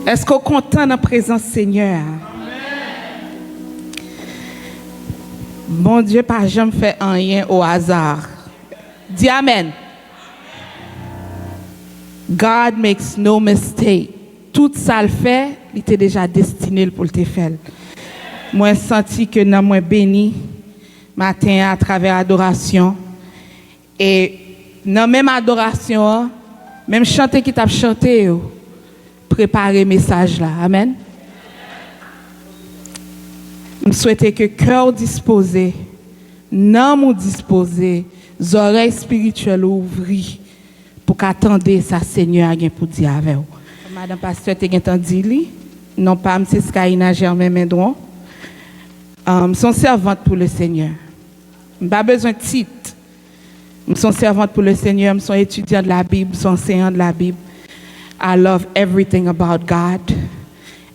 Est-ce qu'on est content dans la présence du Seigneur? Bon Dieu, pas jamais fait rien au hasard. Dis Amen. God makes no mistake. Tout ça le fait, il était déjà destiné pour le faire. Moi, j'ai senti que nous sommes bénis matin à travers l'adoration. Et dans même adoration, même chanter qui t'a chanté, préparer le message là. Amen. Je souhaite que cœur disposé, non disposé, oreilles spirituelles ouvrées pour qu'attendre ça Seigneur a pour dire avec vous. Madame pasteur tu entendu lui non pas monsieur Skaïna Germain Mendron. Son servante pour le Seigneur. Pas besoin de titre. Son servante pour le Seigneur, son étudiant de la Bible, son enseignant de la Bible. I love everything about God.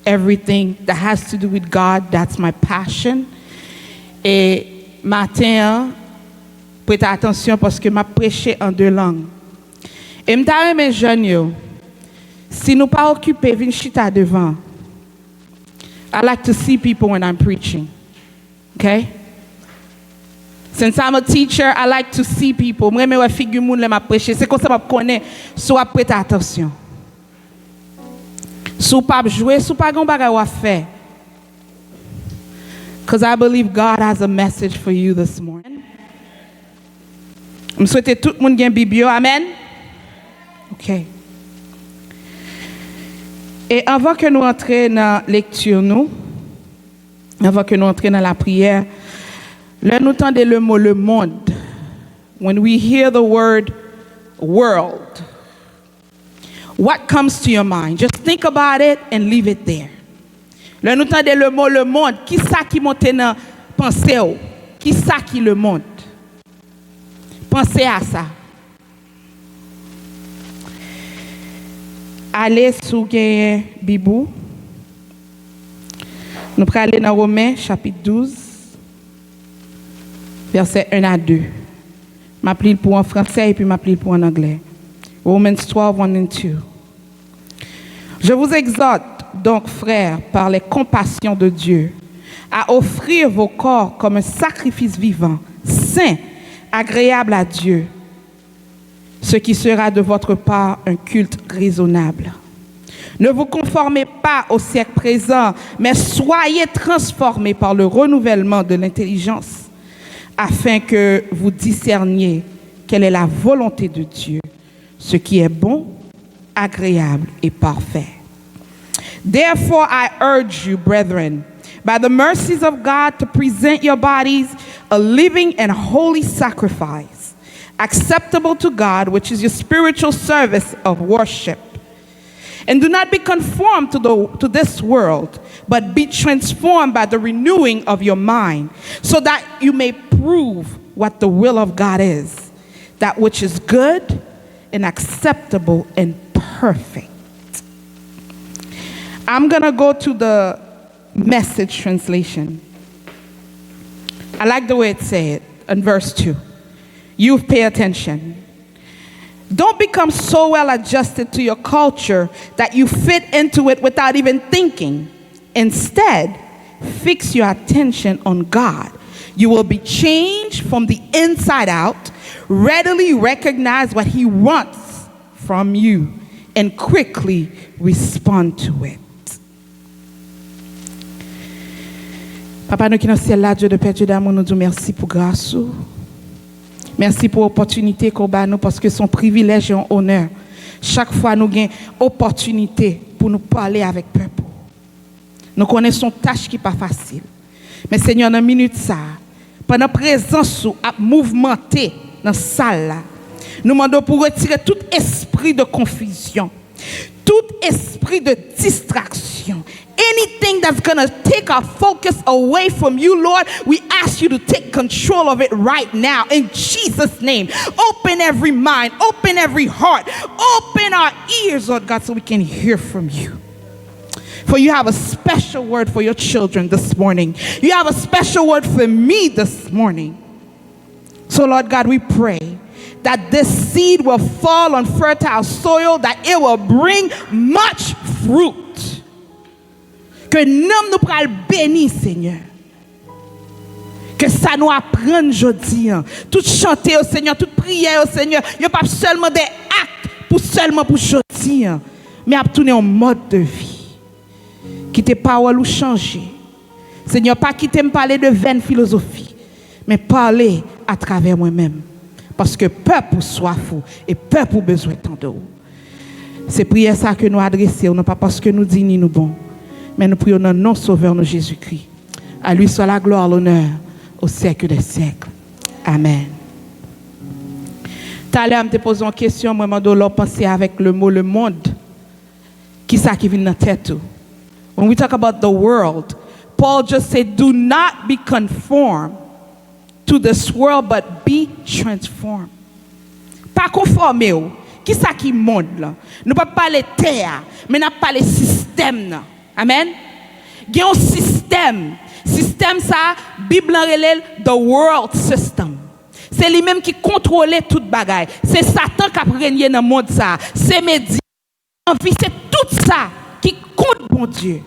Everything that has to do with God, that's my passion. Et matin, prêtez attention parce que m'a prêché en 2 langues. Et m'ta mes jeunes, si nous pas occupés, venez chita devant. I like to see people when I'm preaching. Okay? Since I'm a teacher, I like to see people. Moi, je figure moun le m'a prêché. C'est comme ça que je connais. Soit prêtez attention. Sou pas jouer, sou pas gon bagay wa faire. Because I believe God has a message for you this morning. Je souhaite tout le monde gagne Bible. Amen. OK. Et avant que nous entrions dans la lecture, avant que nous entrions dans la prière, là nous entendons le mot le monde. When we hear the word world, what comes to your mind? Just think about it and leave it there. Là nous entendons le mot le monde. Qui ça qui monte dans pensée? Qui ça qui le monde? Pensez à ça. Allez sous gain Bibou. Nous allons aller dans Romains chapitre 12 verset 1 à 2. M'appelle pour en français et puis m'appelle pour en anglais. Romans 12, 1 and 2. Je vous exhorte donc, frères, par les compassions de Dieu, à offrir vos corps comme un sacrifice vivant, saint, agréable à Dieu, ce qui sera de votre part un culte raisonnable. Ne vous conformez pas au siècle présent, mais soyez transformés par le renouvellement de l'intelligence, afin que vous discerniez quelle est la volonté de Dieu, ce qui est bon, agréable et parfait. Therefore, I urge you, brethren, by the mercies of God, to present your bodies a living and holy sacrifice, acceptable to God, which is your spiritual service of worship. And do not be conformed to this world, but be transformed by the renewing of your mind, so that you may prove what the will of God is, that which is good and acceptable and perfect. I'm going to go to the Message translation. I like the way it said in verse 2. You pay attention. Don't become so well adjusted to your culture that you fit into it without even thinking. Instead, fix your attention on God. You will be changed from the inside out, readily recognize what He wants from you, and quickly respond to it. Papa, nous qui sommes dans le ciel là, Dieu de Père, Dieu d'amour, nous disons merci pour grâce. Merci pour l'opportunité qu'on a nous, parce que son privilège et un honneur. Chaque fois, nous avons opportunité pour nous parler avec le peuple. Nous connaissons une tâche qui n'est pas facile. Mais Seigneur, dans une minute, ça, pendant la présence à mouvementé dans la salle, là, nous demandons pour retirer tout esprit de confusion, tout esprit de distraction. Anything that's going to take our focus away from you, Lord, we ask you to take control of it right now. In Jesus' name, open every mind, open every heart, open our ears, Lord God, so we can hear from you. For you have a special word for your children this morning. You have a special word for me this morning. So, Lord God, we pray that this seed will fall on fertile soil, that it will bring much fruit. Que nous pral béni, Seigneur. Que ça nous apprenne aujourd'hui. Tout chanter au Seigneur, toute prière au Seigneur. Il n'y a pas seulement des actes seulement pour aujourd'hui. Mais à tourner en mode de vie. Quitter parole ou changer. Seigneur, pas quitter me parler de vaine philosophie. Mais parler à travers moi-même. Parce que peuple soif et peuple besoin tant de vous. C'est prière ça que nous adressons, non pas parce que nous disons nous bon, mais nous prions dans notre Sauveur, nous Jésus-Christ. À lui soit la gloire, l'honneur, au siècle des siècles. Amen. Tout à l'heure, je me posé une question, moi, je pensais avec le mot le monde. Qui ça qui vient dans la tête? When we talk about the world, Paul just said, do not be conformed to this world, but be transformed. Pas conformé. Qui ça qui monde là? Nous pas parler terre, mais nous parler système. Amen. Il y a un système. Système ça, Bible relève the world system. C'est lui-même qui contrôle toute bagaille. C'est Satan qui a régné dans le monde ça. C'est médias, c'est tout ça qui compte bon Dieu.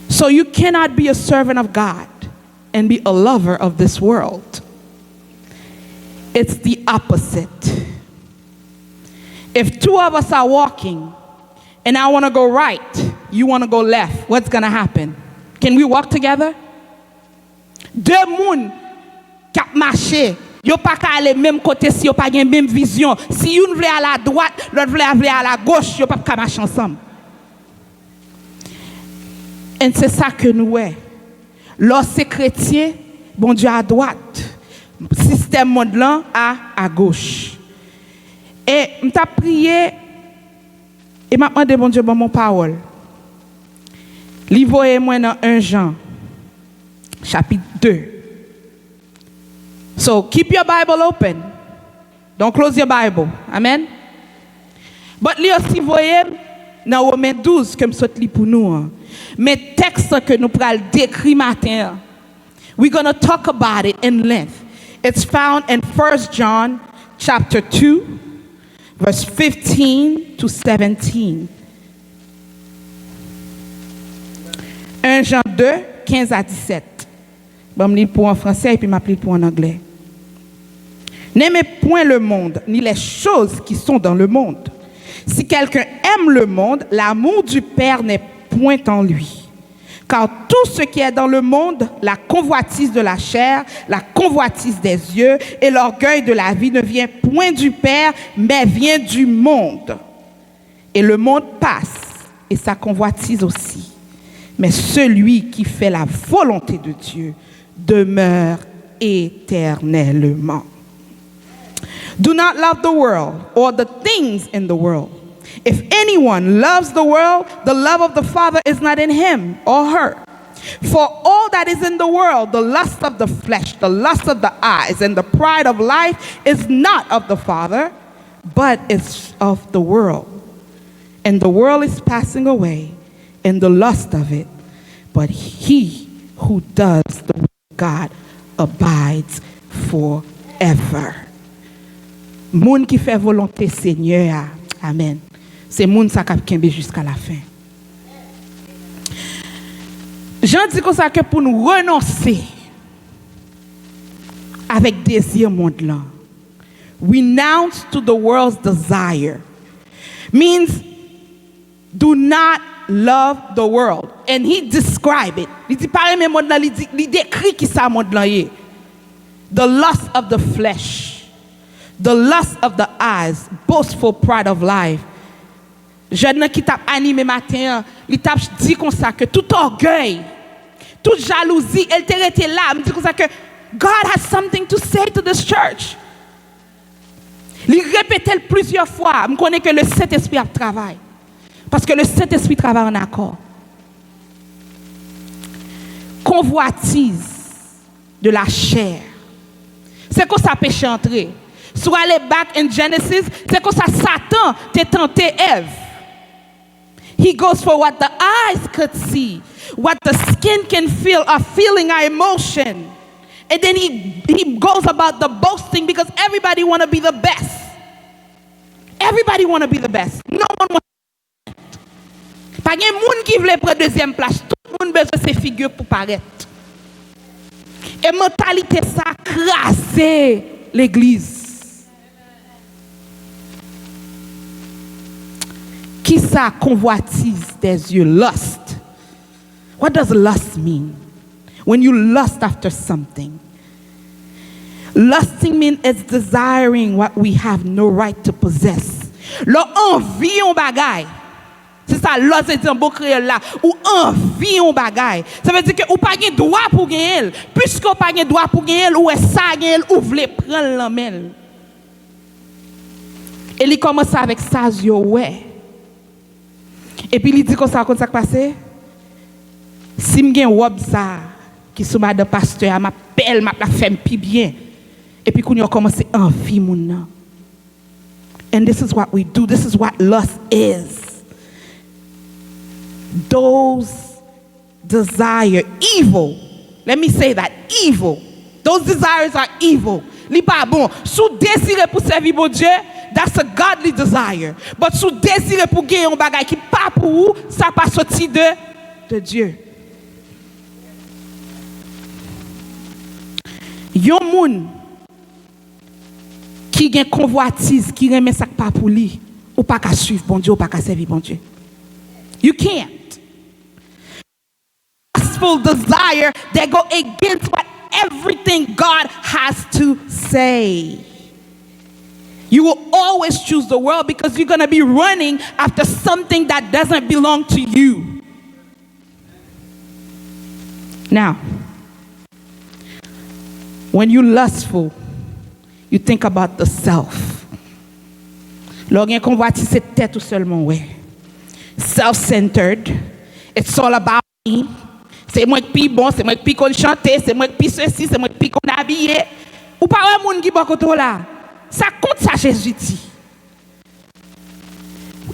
So you cannot be a servant of God and be a lover of this world. It's the opposite. If two of us are walking and I want to go right, you want to go left, what's going to happen? Can we walk together? Deux moun qui marché, yo pas qu'à aller même côté si yo pas gen même vision. Si une veut à la droite, l'autre veut aller à la gauche, yo pas qu'à marcher ensemble. Et c'est ça que nous est. Lorsque chrétien, bon Dieu à droite, système monde là à gauche. Et m'ta prié et m'a demandé bon Dieu bon mon parole. Li voye moi dans 1 Jean chapitre 2. So keep your Bible open. Don't close your Bible. Amen. But li aussi voye dans Romains 12 que me saute li pour nous. Mais texte que nous pral décrit matin. We're going to talk about it in length. It's found in 1 John chapter 2 verse 15 to 17. 1 Jean 2, 15 à 17. Bon, je lis pour en français et puis je lis pour en anglais. N'aimez point le monde, ni les choses qui sont dans le monde. Si quelqu'un aime le monde, l'amour du Père n'est point en lui. Car tout ce qui est dans le monde, la convoitise de la chair, la convoitise des yeux et l'orgueil de la vie ne vient point du Père, mais vient du monde. Et le monde passe, et sa convoitise aussi. Mais celui qui fait la volonté de Dieu demeure éternellement. Do not love the world or the things in the world. If anyone loves the world, the love of the Father is not in him or her. For all that is in the world, the lust of the flesh, the lust of the eyes, and the pride of life is not of the Father, but is of the world. And the world is passing away, and the lust of it, but he who does the will of God abides forever. Moun qui fait volonté Seigneur, amen. C'est moun sa k'ap kembe jusqu'à la fin. Jean dit comme ça que pour nous renoncer avec désir monde là, renounce to the world's desire means do not love the world. And he described it. Il dit pareil mais monde là, il décrit qui ça monde là est. The lust of the flesh, the lust of the eyes, boastful pride of life. Jeune qui t'a animé matin, il t'a dit comme ça que tout orgueil, toute jalousie, elle t'a été là, il dit comme ça que God has something to say to this church. Il répétait plusieurs fois, je connais que le Saint-Esprit travaille. Parce que le Saint-Esprit travaille en accord. Convoitise de la chair. C'est quoi ça péché entrer? Soit aller back in Genesis, c'est quoi ça Satan t'a tenté Ève. He goes for what the eyes could see, what the skin can feel, a feeling, an emotion. And then he goes about the boasting because everybody want to be the best. Everybody want to be the best. No one wants. Pas de monde qui veut prendre deuxième place. Tout le monde besoin de ses figures pour paraître. Et mentalité ça craser l'église. Qui ça convoitise des yeux? Lust. What does lust mean? When you lust after something. Lusting means it's desiring what we have no right to possess. L'envie on bagaille. C'est ça, l'autre c'est un beau créole là. Ou envie on bagaille. Ça veut dire que ou pas de droit pour gagner. Puisque ou pas de droit pour gagner, ou est ça gagner, ou voulez prendre la main. Et il commence avec ça, ouais. Et puis il dit comme ça passé. Si je suis un ça qui sont de pasteur, m'appelle, m'a fait plus bien. Et puis quand on commence à envie mon. And this is what we do. This is what lust is. Those desire evil. Let me say that evil. Those desires are evil. Li pas bon. Sous désirer pour servir mon Dieu, that's a godly desire. But sous désirer pour gagner un bagage qui pas pour vous, ça pas sorti de Dieu. Yon moun qui gen convoitise, qui remet ça pas pour lui, ou pas qu'à suivre bon Dieu, ou pas qu'à servir bon Dieu. You can't. Lustful desire that go against what everything God has to say. You will always choose the world because you're going to be running after something that doesn't belong to you. Now, when you're lustful, you think about the self. Lorsqu'on convoitise cette tête tout seulement, ouais. Self-centered. It's all about me. C'est moi qui bon, c'est moi qui chanter, c'est moi qui ceci, c'est moi qui habillé. Ou pas un monde qui bon côté là. Ça compte ça Jésus dit.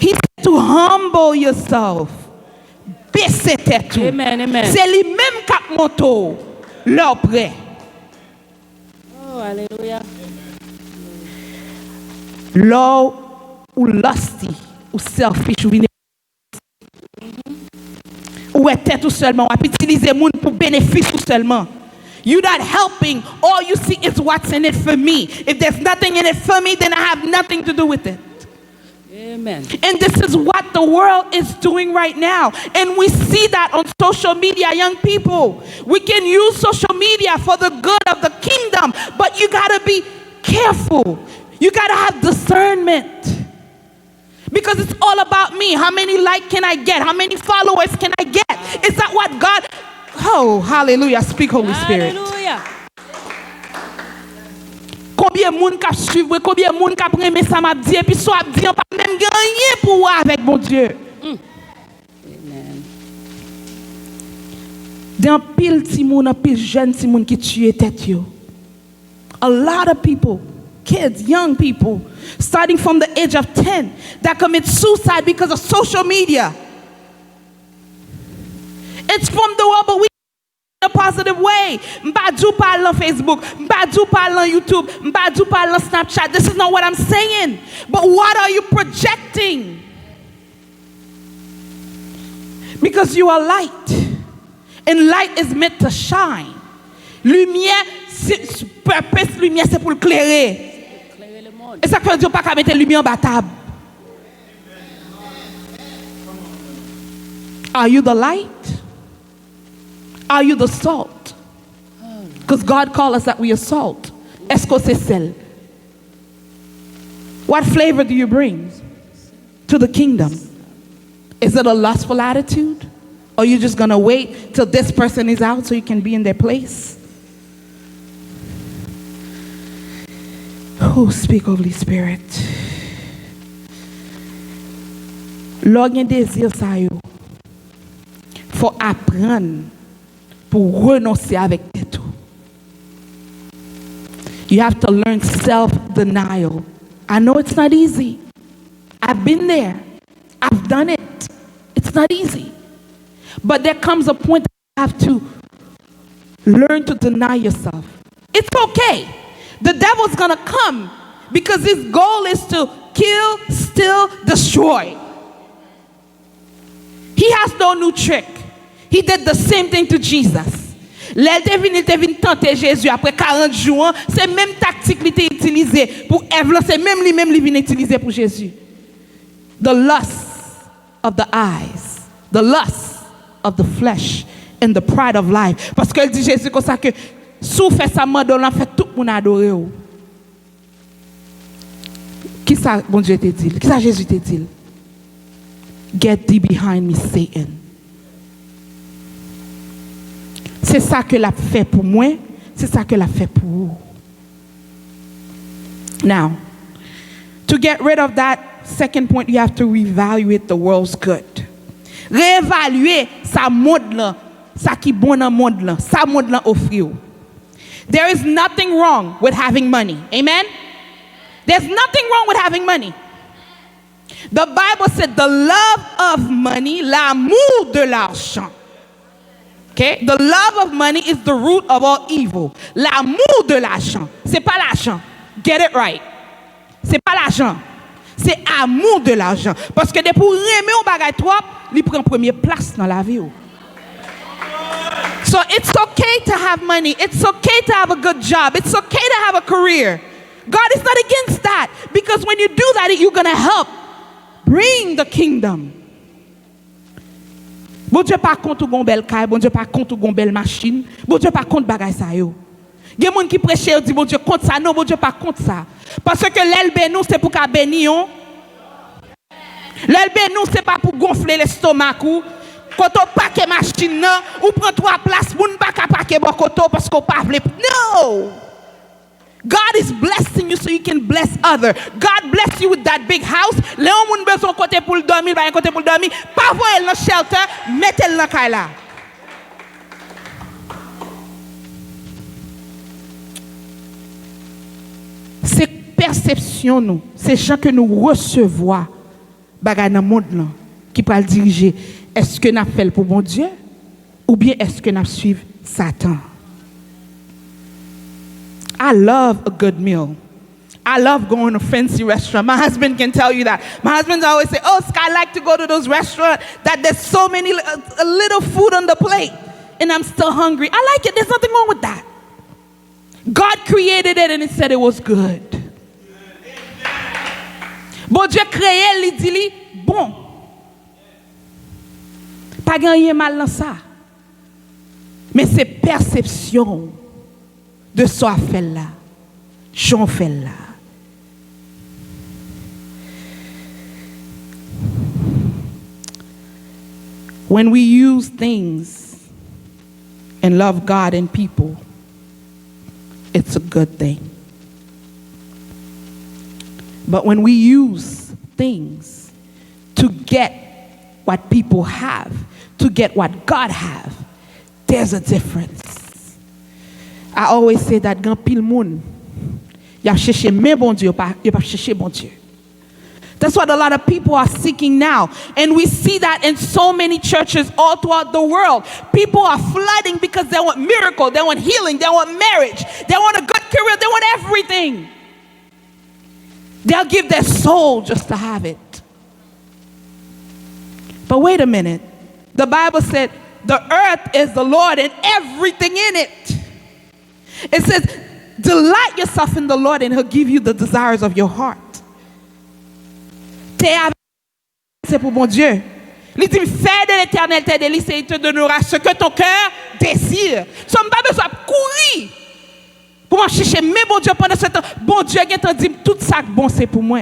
He said to humble yourself. Baisser tête tout. Amen, amen. C'est lui-même qui monte leur près. Oh, alléluia. Low ou lusty ou selfish ou ou est tout seulement ou utiliser moun pour bénéfice tout seulement. You're not helping. All you see is what's in it for me. If there's nothing in it for me, then I have nothing to do with it. Amen. And this is what the world is doing right now. And we see that on social media, young people. We can use social media for the good of the kingdom, but you got to be careful. You got to have discernment. Because it's all about me. How many likes can I get? How many followers can I get? Is that what God... Oh, hallelujah. Speak, Holy Spirit. Hallelujah. Combien de monde qui suivre, combien de monde qui prend mes ça m'a dit et puis soit dit on pas même gagner pour avec mon Dieu. Amen. Dans pile ti moun, pile jeune ti moun qui tue tête yo. A lot of people, kids, young people, starting from the age of 10 that commit suicide because of social media. It's from the world, but we in a positive way. M'badou parle on Facebook, m'badou parle on YouTube, m'badou parle on Snapchat. This is not what I'm saying. But what are you projecting? Because you are light. And light is meant to shine. Lumière, purpose lumière, c'est pour éclairer. Éclairer le monde. Et ça veut dire pas qu'à mettre lumière en bas table. Are you the light? Are you the salt? Because God called us that we are salt. Est-ce que c'est sel? What flavor do you bring to the kingdom? Is it a lustful attitude? Or are you just going to wait till this person is out so you can be in their place? Oh, speak, Holy Spirit. Lors gen désir sa yo, faut apprendre pour renoncer avec tout. You have to learn self-denial. I know it's not easy. I've been there. I've done it. It's not easy. But there comes a point that you have to learn to deny yourself. It's okay. The devil's going to come because his goal is to kill, steal, destroy. He has no new trick. He did the same thing to Jesus. L'elle te venu tenter Jésus après 40 jours, c'est même tactique qu'il t'a utilisé pour Ève, c'est même lui vient utiliser pour Jésus. The lust of the eyes, the lust of the flesh, and the pride of life. Parce qu'elle dit Jésus comme ça que si vous faites ça, on fait tout le monde adorer. Qui ça, bon Dieu te dit? Qui ça Jésus te dit? Get thee behind me, Satan. C'est ça que l'a fait pour moi, c'est ça que l'a fait pour vous. Now, to get rid of that second point, you have to reevaluate the world's good. Réévaluer sa mode là, ça qui bon dans monde là, sa mode là offre. There is nothing wrong with having money. Amen. There's nothing wrong with having money. The Bible said the love of money, l'amour de l'argent. Okay? The love of money is the root of all evil. L'amour de l'argent. C'est pas l'argent. Get it right. C'est pas l'argent. C'est amour de l'argent. Parce que pour aimer un bagage trop, il prend première place dans la vie. So it's okay to have money. It's okay to have a good job. It's okay to have a career. God is not against that. Because when you do that, you're going to help bring the kingdom. Bon Dieu pas contre gon belle caille, bon Dieu pas contre gon belle machine, bon Dieu pas contre bagay ça yo. Il y a des gens qui prêchent et disent bon Dieu contre ça, non bon Dieu pas contre ça. Parce que l'aile bénou c'est pour qu'a bénir. L'aile bénou c'est pas pour gonfler l'estomac ou quand on paquet machine nan, ou prend trois places, moun pas ka paquet bon koto parce qu'on pas vle. No. God is blessing you so you can bless others. God bless you with that big house. Léon moun besoin côté pour dormir, ba côté pour dormir. Pas voyer dans shelter, mettez-le dans kay là. C'est perception nous, c'est gens que nous recevons bagay dans monde là qui peut diriger. Est-ce que n'a fait pour bon Dieu ou bien est-ce que n'a suivre Satan? I love a good meal. I love going to a fancy restaurant. My husband can tell you that. My husband always say, "Oh, Sky, I like to go to those restaurants that there's so many a little food on the plate, and I'm still hungry." I like it. There's nothing wrong with that. God created it, and it said it was good. Bon Dieu créé, il dit bon. Pas gagner mal dans ça. Mais c'est perception de ça fait là. J'en fais là. When we use things and love God and people, it's a good thing. But when we use things to get what people have, to get what God have, there's a difference. I always say that quand pile moun y a cherché mais bon Dieu pas chercher bon Dieu. That's what a lot of people are seeking now. And we see that in so many churches all throughout the world. People are flooding because they want miracle, they want healing, they want marriage, they want a good career, they want everything. They'll give their soul just to have it. But wait a minute. The Bible said the earth is the Lord and everything in it. It says, delight yourself in the Lord and He'll give you the desires of your heart. C'est pour mon Dieu. Il dit, fais de l'Éternel tes délices et il te donnera ce que ton cœur désire. Nous n'avons pas besoin de courir pour chercher, mais bon Dieu, pendant ce temps, bon Dieu, il a dit, tout ça bon, c'est pour moi.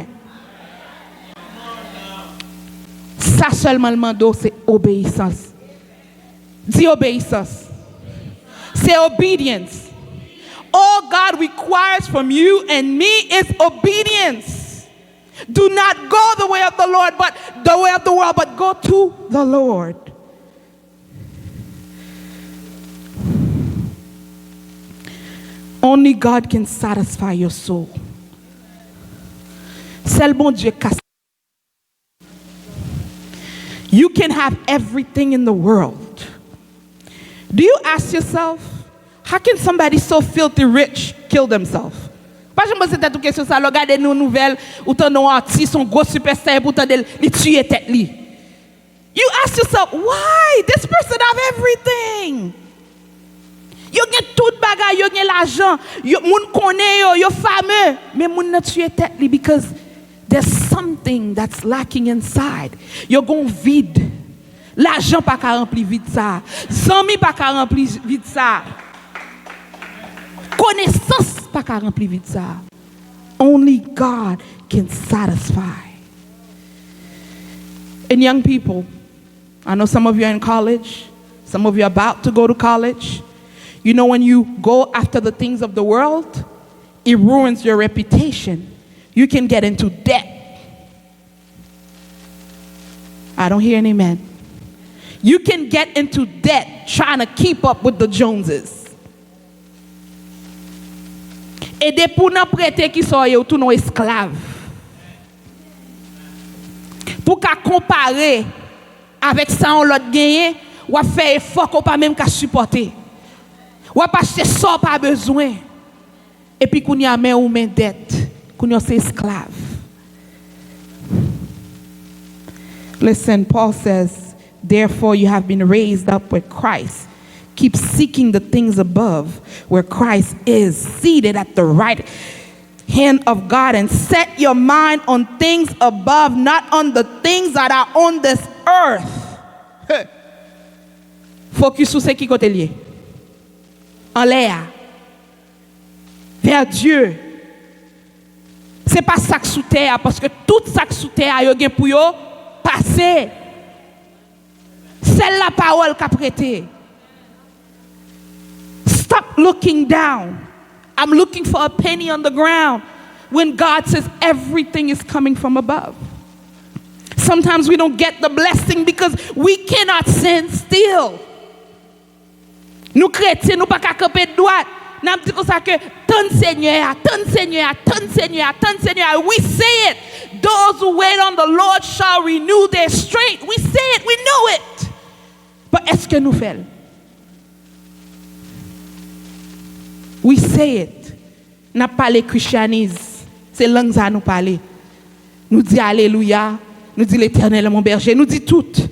Ça seulement le mando, c'est obéissance. Dis obéissance. C'est obedience. All God requires from you and me is obedience. Do not go the way of the Lord, but the way of the world, but go to the Lord. Only God can satisfy your soul. Seul bon Dieu casse. You can have everything in the world. Do you ask yourself, how can somebody so filthy rich kill themselves? Pas je me pose cette question ça, regardez nos nouvelles, ou tant nos artistes sont gros superstars pour tant de les tuer tête li. You ask yourself, why? This person have everything. Yo gen tout bagay, yo gen l'argent, yo moun connaît yo, yo fameux, mais moun nan tuye tête li because there's something that's lacking inside. Yo gon vide. L'argent pas ka rempli vide ça. Zami pas ka rempli vide ça. Connaissance pas ka rempli vide ça. Only God can satisfy. And young people, I know some of you are in college, some of you are about to go to college. You know, when you go after the things of the world, it ruins your reputation. You can get into debt. I don't hear an amen. You can get into debt trying to keep up with the Joneses. Et des pour nous prêter qui sont tous nos esclaves. Pour qu'à comparer avec ça on l'autre gagné, ou à faire effort qu'on pas même qu'à supporter. Ou à pas acheter ça pas besoin. Et puis qu'on y a main ou main dette, qu'on y a ses esclaves. Listen, Paul says, therefore you have been raised up with Christ. Keep seeking the things above, where Christ is seated at the right hand of God, and set your mind on things above, not on the things that are on this earth. Focus sur ce qui côté lié. En l'air. Vers Dieu. C'est pas ça sous terre, parce que tout ça sous terre, yo gen pour yo passer. C'est la parole qu'a prêté. Stop looking down. I'm looking for a penny on the ground when God says everything is coming from above. Sometimes we don't get the blessing because we cannot stand still. Nous chrétiens, nous pas qu'à camper droite. Nous dit comme ça que tant Seigneur, tant Seigneur, tant Seigneur, tant Seigneur. We say it. Those who wait on the Lord shall renew their strength. We say it, we know it. But est-ce que nous faisons? We say it. N'a pas les christianisme. C'est langue ça nous parler. Nous dit alléluia. Nous dit l'Éternel est mon berger. Nous dit tout.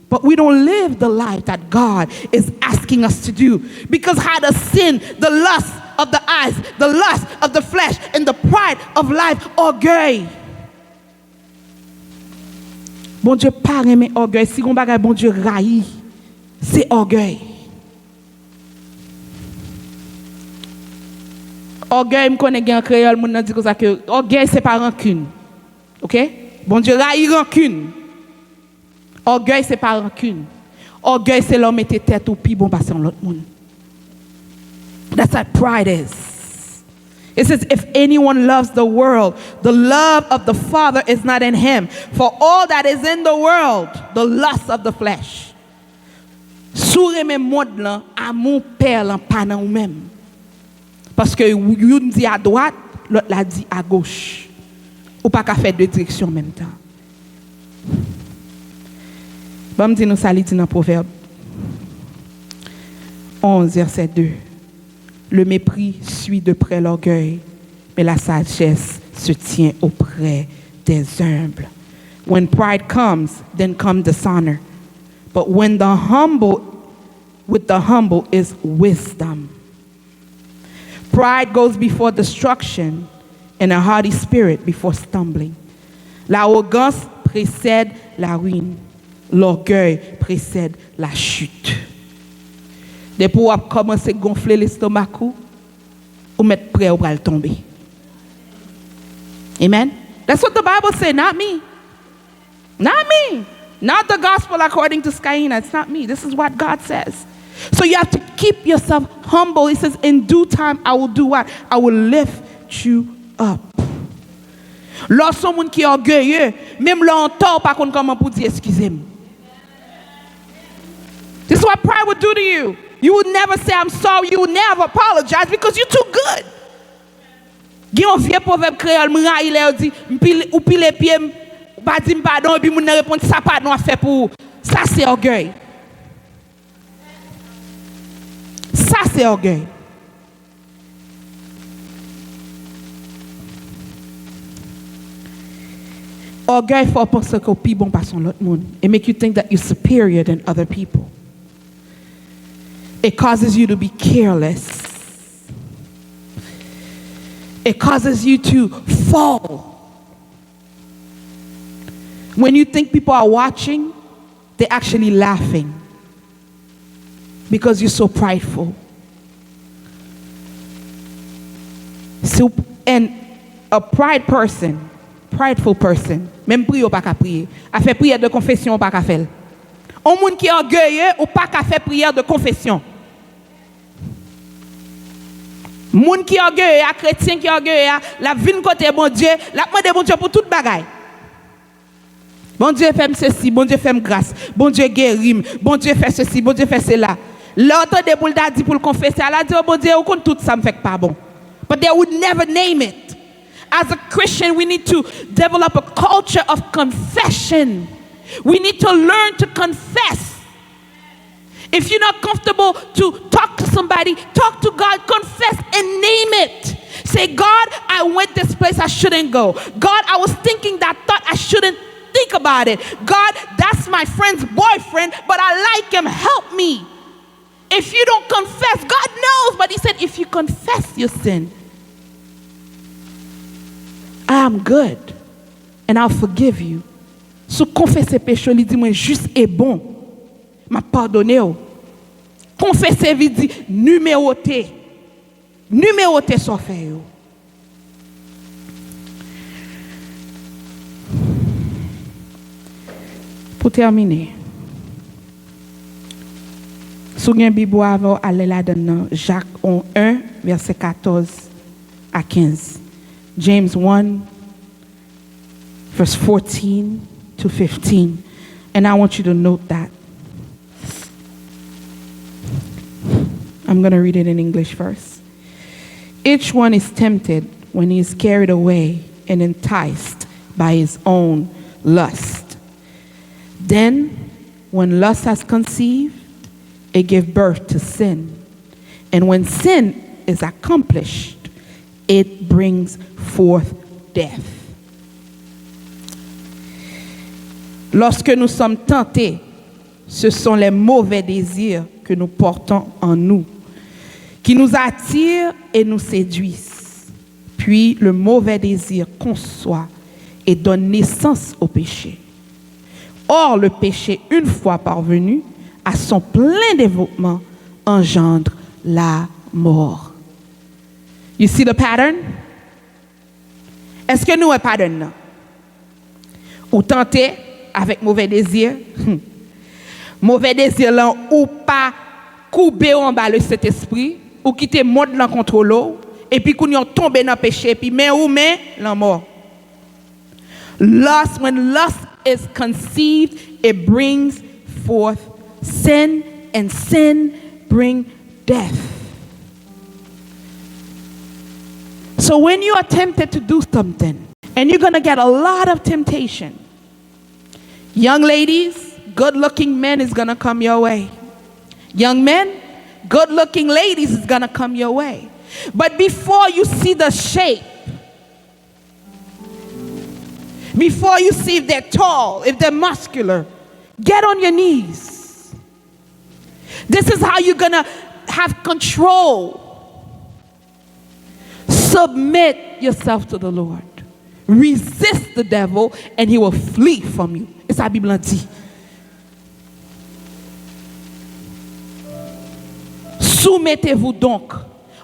But we don't live the life that God is asking us to do. Because how does sin, the lust of the eyes, the lust of the flesh, and the pride of life, orgueil. Bon Dieu pas aimer orgueil. Si on bagay bon Dieu raï, c'est orgueil. Orgueil, me connaît bien en créole, mon dit comme ça que orgueil c'est pas rancune. OK? Bon Dieu raï rancune. Orgueil c'est pas rancune. Orgueil c'est l'homme mettre tête au pi bon passer en l'autre monde. That's what pride is. It says if anyone loves the world, the love of the Father is not in him. For all that is in the world, the lust of the flesh. Sous même monde là, amour père là pas dans ou même. Parce que une dit à droite, l'autre l'a dit à gauche. Ou pas qu'à faire deux directions en même temps. Bon, me dit nous ça dit dans Proverbe 11, verset 2. Le mépris suit de près l'orgueil, mais la sagesse se tient auprès des humbles. When pride comes, then comes dishonor. But when the humble, with the humble is wisdom. Pride goes before destruction, and a haughty spirit before stumbling. L'arrogance précède la ruine. L'orgueil précède la chute. Dès pour commencer à gonfler l'estomac, ou mettre prêt ou le tomber. Amen. That's what the Bible says, not me. Not me. Not the gospel according to Skyina. It's not me. This is what God says. So you have to keep yourself humble. He says, in due time, I will do what? I will lift you up. Lorsqu'on moun qui est orgueilleux, même longtemps, pas qu'on comment pour dire excusez-moi. This is what pride would do to you. You would never say I'm sorry. You would never apologize because you're too good. Gen un vieux proverbe créole, m'ra il a dit, ou pile pied, pas dire pardon et puis moun répond ça pardon a fait pour. Ça c'est orgueil. Ça c'est orgueil. Orgueil faut penser que plus bon par son l'autre monde. It make you think that you're superior than other people. It causes you to be careless. It causes you to fall. When you think people are watching, they're actually laughing because you're so prideful. So, and a prideful person, même prier ou pas qu'à prier, a fait prière de confession ou pas qu'à faire. Un monde qui est orgueilleux ou pas qu'à faire prière de confession. Moun qui est orgueilleux, chrétien qui est orgueilleux, la vie côté bon Dieu, la demande bon Dieu pour toute bagaille. Bon Dieu fait ceci, bon Dieu fait grâce, bon Dieu guérit, bon Dieu fait ceci, bon Dieu fait cela. L'autre de pour le dit pour le confesser, elle a dit oh bon Dieu, ou tout ça me fait pas bon. But they would never name it. As a Christian, we need to develop a culture of confession. We need to learn to confess. If you're not comfortable to talk to somebody, talk to God, confess and name it. Say, God, I went this place I shouldn't go. God, I was thinking that thought I shouldn't think about it. God, that's my friend's boyfriend, but I like him. Help me. If you don't confess, God knows, but he said, if you confess your sin, I am good and I'll forgive you. So confesser péché, il dit moi juste et bon. M'a pardonné. Confesser veut dire numéroter. Numéroter son fait. Pour terminer. Si vous avez une Bible avant, allez là-dedans. Jacques 1, verset 14 à 15. James 1, verse 14 to 15. And I want you to note that. I'm going to read it in English first. Each one is tempted when he is carried away and enticed by his own lust. Then, when lust has conceived, it gives birth to sin. And when sin is accomplished, it brings forth death. Lorsque nous sommes tentés, ce sont les mauvais désirs que nous portons en nous, qui nous attirent et nous séduisent. Puis le mauvais désir conçoit et donne naissance au péché. Or, le péché, une fois parvenu à son plein développement, engendre la mort. You see the pattern? Est-ce que nous avons un pattern? Ou tenter avec mauvais désir? Mauvais désir là, ou pas couper en bas le Saint-Esprit, ou quitter le monde là contre l'eau, et puis qu'on y tombe dans le péché, et puis mais la mort. Lust, when lust is conceived, it brings forth sin, and sin brings death. So when you are tempted to do something, and you're going to get a lot of temptation, young ladies, good-looking men is going to come your way. Young men, good-looking ladies is going to come your way. But before you see the shape, before you see if they're tall, if they're muscular, get on your knees. This is how you're going to have control. Submit yourself to the Lord. Resist the devil and he will flee from you. C'est ça la Bible dit. Soumettez-vous donc.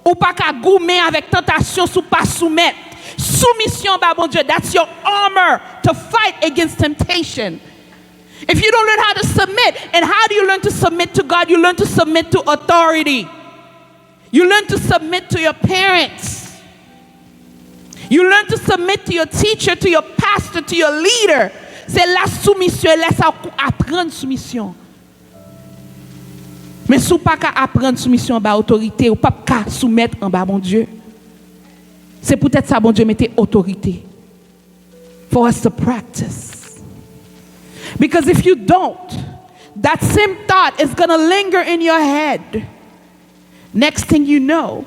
Ou pas qu'à goumer avec tentation, sous pas soumettre. Soumission, bah bon Dieu, that's your armor to fight against temptation. If you don't learn how to submit, and how do you learn to submit to God? You learn to submit to authority. You learn to submit to your parents. You learn to submit to your teacher, to your pastor, to your leader. C'est la soumission, laisse apprendre soumission. Mais si vous pas qu'à apprendre soumission en bas autorité, ou pas qu'à soumettre en bas mon Dieu. C'est peut-être ça bon Dieu mettez autorité. For us to practice. Because if you don't, that same thought is going to linger in your head. Next thing you know,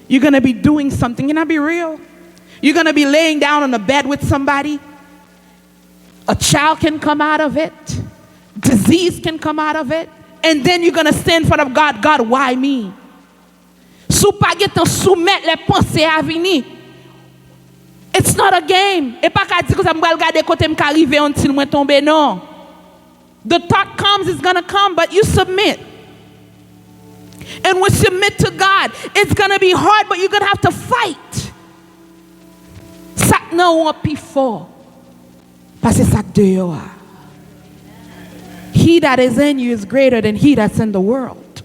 you're going to be doing something. Can I be real? You're going to be laying down on a bed with somebody, A child can come out of it. Disease can come out of it. And then you're going to stand in front of God. God, why me? Sou pa gen tan soumettre les pensées à venir. It's not a game. Et pas qu'à dire que ça m'bral regarder côté m'ka arriver until moi tomber, non. The thought comes, it's going to come, but you submit. And when you submit to God, it's going to be hard, but you're going to have to fight. Ça nan ou pi fort. Parce que ça de yo a. He that is in you is greater than he that's in the world.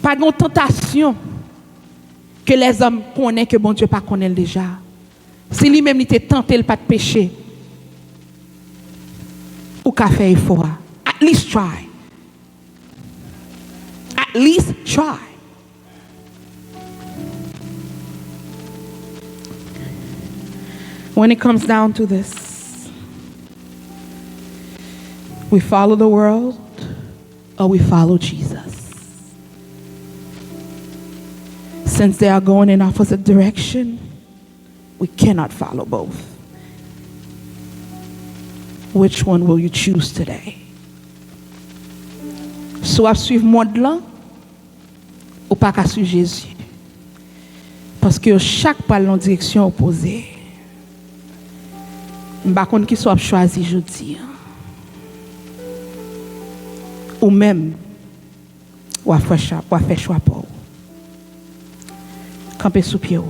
Pas de tentation que les hommes connaissent que bon Dieu pas connaît déjà. Si lui-même il était tenté le pas de péché, ou qu'a fait effort. At least try. At least try. When it comes down to this, we follow the world or we follow Jesus. Since they are going in opposite direction, we cannot follow both. Which one will you choose today? Soit suivre monde là ou pas qu'à suivre Jésus. Parce que chaque pas dans direction opposée. M'pa konn qui soit choisi jodi. Ou même ou a faire choix pour. Campez sous pied.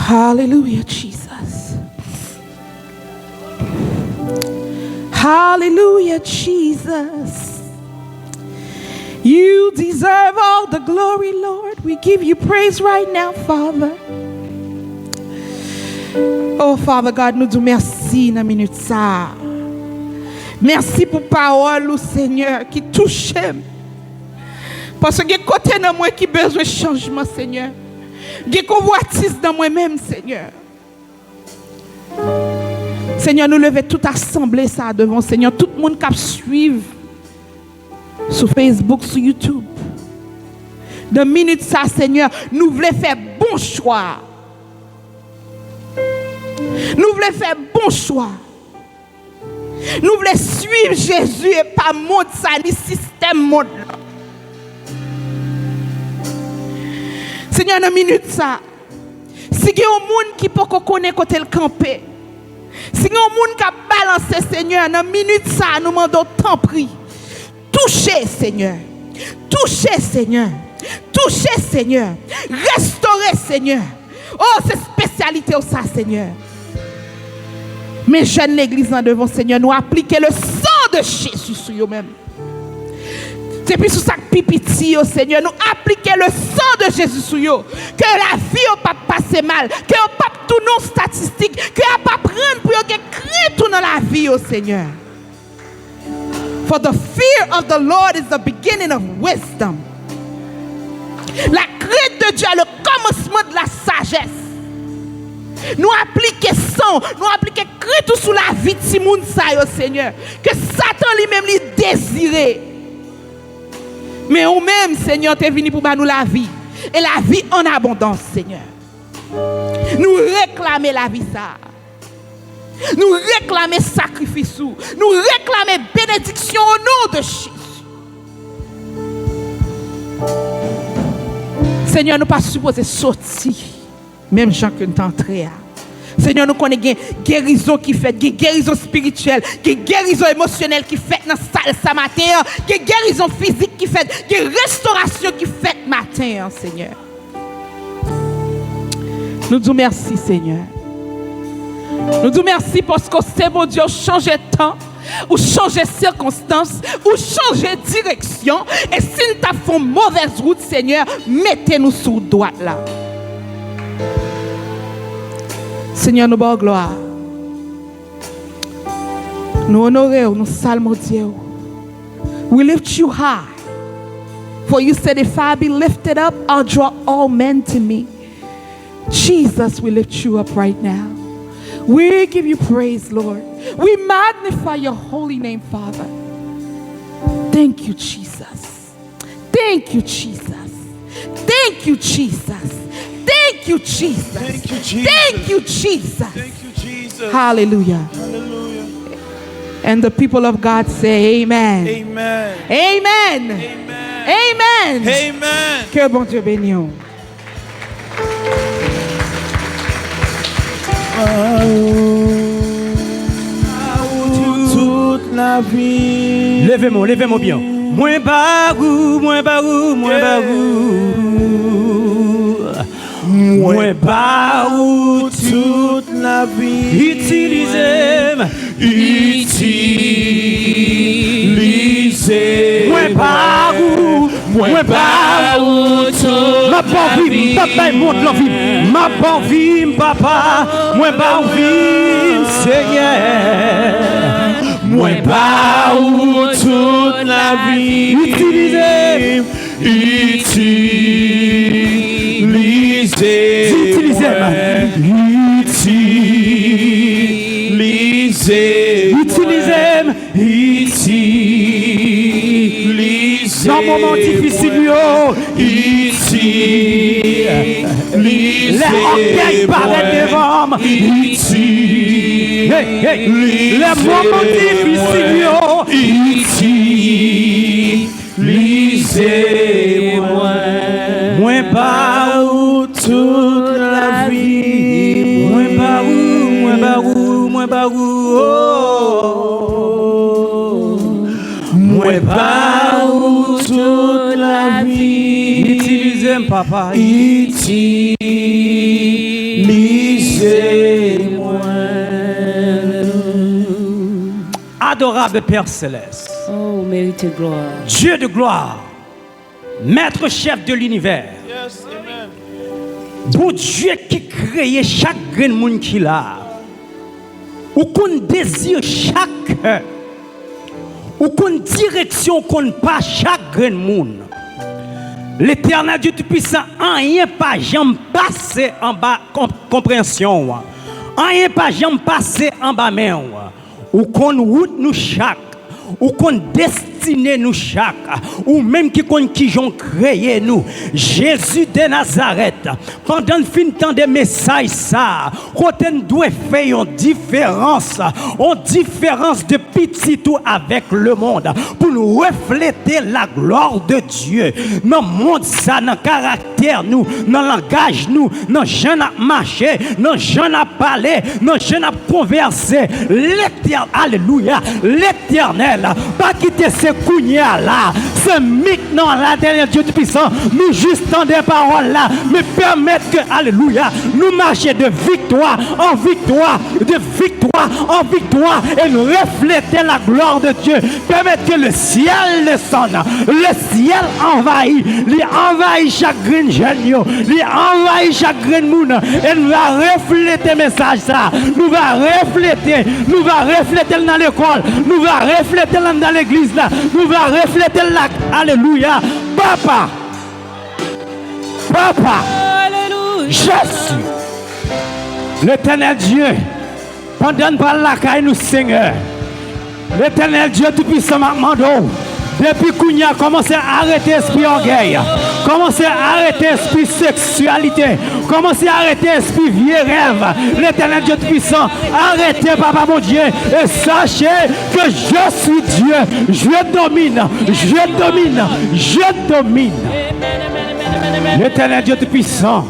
Hallelujah, Jesus. Hallelujah, Jesus. You deserve all the glory, Lord. We give you praise right now, Father. Oh, Father God, nous disons merci dans la minute ça. Merci pour parole, Seigneur, qui touche. Parce que côté dans moi qui besoin de changement, Seigneur. Qui convoitise dans moi-même, Seigneur. Seigneur, nous levons toute assemblée ça devant, Seigneur. Tout le monde qui suit sur Facebook, sur YouTube. Dans minute ça, Seigneur, nous voulons faire bon choix. Nous voulons faire bon choix. Nous voulons suivre Jésus et pas monde ça, ni système monde. Seigneur, dans minute ça, si il y a un monde qui peut connaître côté le camper, si il y a un monde qui a balancé, Seigneur, dans minute ça, nous demandons tant pris. Touchez, Seigneur. Touchez, Seigneur. Touchez, Seigneur. Restaurez, Seigneur. Oh, c'est spécialité au ça, Seigneur. Mes jeunes l'église en devant, Seigneur, nous appliquer le sang de Jésus sur eux-mêmes. C'est puis sous ça pipiti, oh Seigneur, nous appliquer le sang de Jésus sur eux. Que la vie n'a pas passé mal, que n'a pas tout non statistique, que n'a pas prendre pour que créer tout dans la vie, oh Seigneur. For the fear of the Lord is the beginning of wisdom. La crainte de Dieu est le commencement de la sagesse. Nous appliquons sang, nous appliquons crainte sur la vie de Timoun Sayo, Seigneur. Que Satan lui-même lui désire. Mais nous-mêmes, Seigneur, tu es venu pour nous la vie. Et la vie en abondance, Seigneur. Nous réclamer la vie ça. Nous réclamer sacrifice. Nous réclamer bénédiction au nom de Jésus. Seigneur, nous ne sommes pas supposés sortir. Même gens que nous entrés. Seigneur, nous connaissons guérison qui fait, guérison spirituelle, guérison émotionnelle qui fait dans la salle ce matin, guérison physique qui fait, restauration qui fait matin, Seigneur. Nous disons merci, Seigneur. Nous disons merci parce que c'est mon Dieu, changer de temps, ou changer de circonstances, ou changer de direction. Et si nous avons fait une mauvaise route, Seigneur, mettez-nous sous droite là. Seigneur, nous bons gloire. Nous honorons, nous saluons Dieu. We lift you high. For you said, if I be lifted up, I'll draw all men to me. Jesus, we lift you up right now. We give you praise, Lord. We magnify your holy name, Father. Thank you, Jesus. Thank you, Jesus. Thank you, Jesus. Thank you, Jesus. Thank you, Jesus. Thank you, Jesus. Thank you, Jesus. Hallelujah. Hallelujah. And the people of God say amen. Amen. Amen. Amen. Amen. Amen. Que bon Dieu bénisse. Toute la vie. Levez-moi bien. Moins barou, moins barou, moins barou. Moins barou, Toute la vie. utilisez-moi. Utilisez. Moins barou, moins barou. Ma bonne vie, papa, monte l'envie. Ma bonne vie, papa, moins barou, Seigneur. Moins barou, Toute la vie. utilisez. Utilisez. Utilisez-moi. Utilisez. Utilisez-moi. Utilisez. Dans moment difficile, Utilisez. les orgueils paraissent devant moi. Utilisez. Les moments difficiles, Utilisez-moi. Moins barou toute la vie. moins barou, moins barou, moins barou. Moins barou toute la vie. Utilisez-moi, papa. Utilisez-moi. Adorable Père Céleste, Oh, mérite gloire. Dieu de gloire, Maître chef de l'univers, Yes, amen. bon Dieu qui crée chaque grain de monde qu'il a, ou qu'on désire chaque cœur, ou qu'on direction qu'on pas chaque grain de monde. L'éternel Dieu Tout-Puissant, rien pas jamais passé en bas compréhension, rien pas jamais passé en bas main, ou qu'on route nous chaque, ou qu'on destiné nous chaque, ou même qui ont créé nous. Jésus de Nazareth, pendant le fin temps des messages, ça, quand on doit faire une différence de petit tout avec le monde, pour nous refléter la gloire de Dieu. Dans le monde, ça, dans le caractère, nous, dans le langage, nous, dans le jeune à marcher, dans le jeune à parler, dans le jeune à converser. L'éternel, alléluia, l'éternel, pas quitter ces cougnards là, ce maintenant là, dernier Dieu Tout-Puissant, nous juste dans des paroles là, mais permettre que, alléluia, nous marcher de victoire en victoire, de victoire en victoire, et nous refléter la gloire de Dieu. Permettre que le ciel descende, le ciel envahit, il envahit chaque grain jeune, il envahit chaque grain monde, et nous va refléter message ça, nous va refléter dans l'école, nous va refléter dans l'église là, nous va refléter là, alléluia, papa, Alléluia. Jésus, l'éternel Dieu, pendant par la caille nous Seigneur, l'éternel Dieu Tout-Puissant m'amando. Depuis qu'on a commencé à arrêter l'esprit orgueil, commencé à arrêter l'esprit sexualité, commencé à arrêter l'esprit vieux rêve, l'éternel Dieu Tout-Puissant, arrêtez, papa mon Dieu, et sachez que je suis Dieu, je domine, je domine, je domine. L'éternel Dieu Tout-Puissant,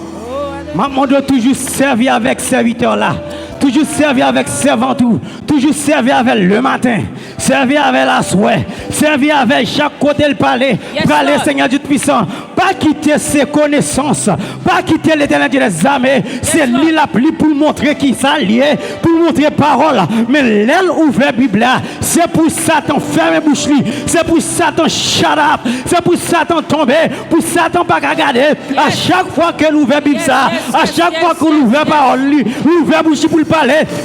maman doit toujours servir avec serviteur là. Toujours servir avec servant tout, toujours servir avec le matin, servir avec la soirée, servir avec chaque côté le palais, parler Seigneur Dieu Tout-Puissant, pas quitter ses connaissances, pas quitter l'éternel Dieu des armées, c'est lui l'appli pour montrer qui ça lié, pour montrer parole, mais l'aile ouvert Bible, c'est pour Satan fermer bouche, c'est pour Satan shut up, c'est pour Satan tomber, pour Satan pas regarder, à chaque fois que l'ouvert Bible ça, à chaque fois que l'ouvert parole, l'ouvert bouche pour le parler,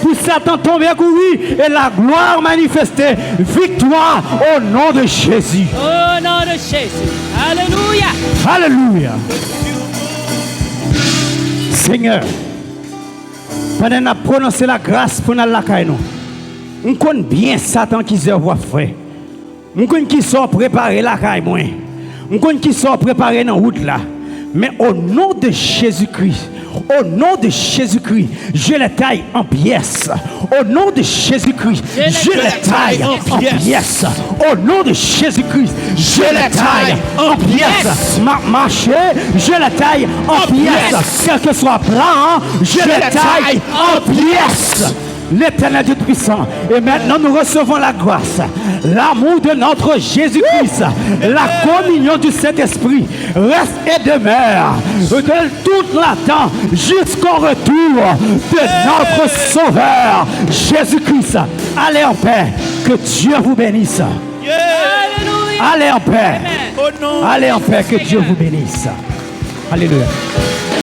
pour Satan tomber oui, et la gloire manifestée, victoire au nom de Jésus. Au nom de Jésus. Alléluia. Alléluia. Seigneur, pendant qu'on a prononcé la grâce pour nous la caille, on connaît bien Satan qui se voit frère. On connaît qui sont préparés la caille moins. Je connais qui sont préparés dans la route là. Mais au nom de Jésus-Christ, au nom de Jésus-Christ, je les taille en pièces. Au nom de Jésus-Christ, je les taille en pièces. Au nom de Jésus-Christ, je les taille en pièces. Marcher, je les taille en pièces. Quel que soit plan, je les taille en pièces. L'Éternel Dieu puissant. Et maintenant nous recevons la grâce, l'amour de notre Jésus-Christ, la communion du Saint-Esprit reste et demeure de tout le temps jusqu'au retour de notre Sauveur Jésus-Christ. Allez en paix, que Dieu vous bénisse. Alléluia. Allez en paix. Au nom Allez en paix, que Dieu vous bénisse. Alléluia.